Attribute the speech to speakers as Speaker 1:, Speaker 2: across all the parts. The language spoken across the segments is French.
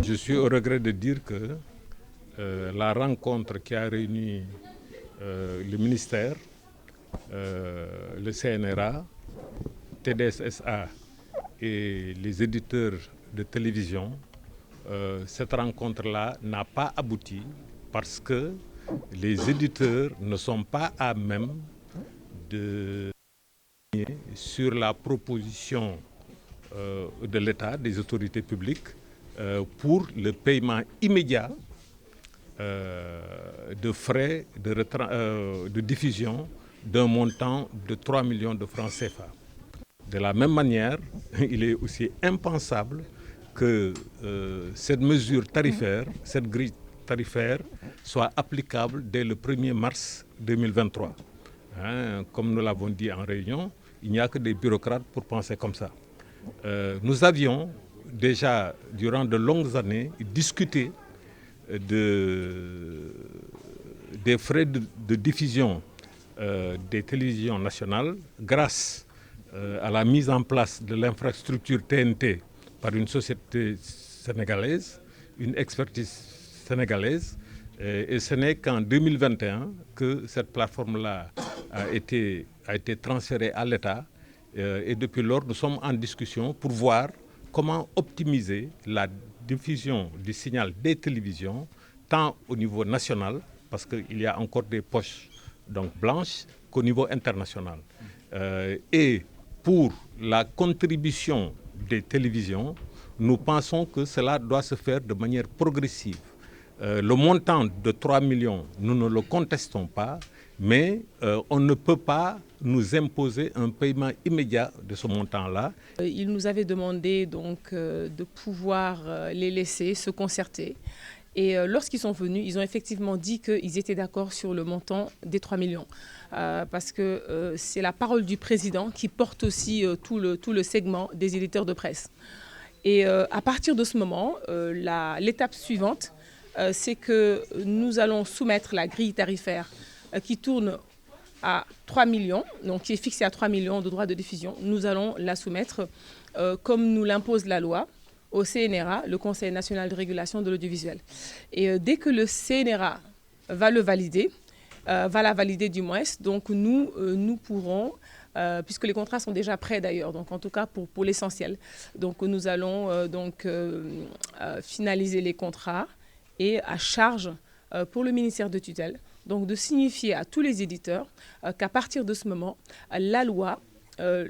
Speaker 1: Je suis au regret de dire que la rencontre qui a réuni le ministère, le CNRA, TDS-SA et les éditeurs de télévision, cette rencontre-là n'a pas abouti parce que les éditeurs ne sont pas à même de sur la proposition de l'État, des autorités publiques, pour le paiement immédiat de frais de diffusion d'un montant de 3 millions de francs CFA. De la même manière, il est aussi impensable que cette mesure tarifaire, cette grille tarifaire, soit applicable dès le 1er mars 2023. Comme nous l'avons dit en réunion, il n'y a que des bureaucrates pour penser comme ça. Nous avions déjà, durant de longues années, discuté des frais de diffusion des télévisions nationales grâce à la mise en place de l'infrastructure TNT par une société sénégalaise, une expertise sénégalaise. Et ce n'est qu'en 2021 que cette plateforme-là a été transférée à l'État. Et depuis lors, nous sommes en discussion pour voir comment optimiser la diffusion du signal des télévisions, tant au niveau national, parce qu'il y a encore des poches donc blanches, qu'au niveau international. Et pour la contribution des télévisions, nous pensons que cela doit se faire de manière progressive. Le montant de 3 millions, nous ne le contestons pas, mais on ne peut pas nous imposer un paiement immédiat de ce montant-là.
Speaker 2: Il nous avait demandé donc de pouvoir les laisser se concerter. Et lorsqu'ils sont venus, ils ont effectivement dit qu'ils étaient d'accord sur le montant des 3 millions. Parce que c'est la parole du président qui porte aussi tout le segment des éditeurs de presse. Et à partir de ce moment, l'étape suivante, c'est que nous allons soumettre la grille tarifaire qui tourne à 3 millions, donc qui est fixée à 3 millions de droits de diffusion. Nous allons la soumettre, comme nous l'impose la loi, au CNRA, le Conseil national de régulation de l'audiovisuel. Et dès que le CNRA va le valider, va la valider du moins, donc nous pourrons, puisque les contrats sont déjà prêts d'ailleurs, donc en tout cas pour l'essentiel. Donc nous allons finaliser les contrats et à charge pour le ministère de tutelle, donc de signifier à tous les éditeurs qu'à partir de ce moment, la loi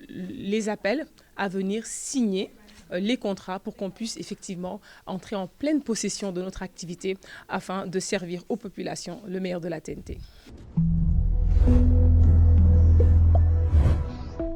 Speaker 2: les appelle à venir signer les contrats pour qu'on puisse effectivement entrer en pleine possession de notre activité afin de servir aux populations le meilleur de la TNT.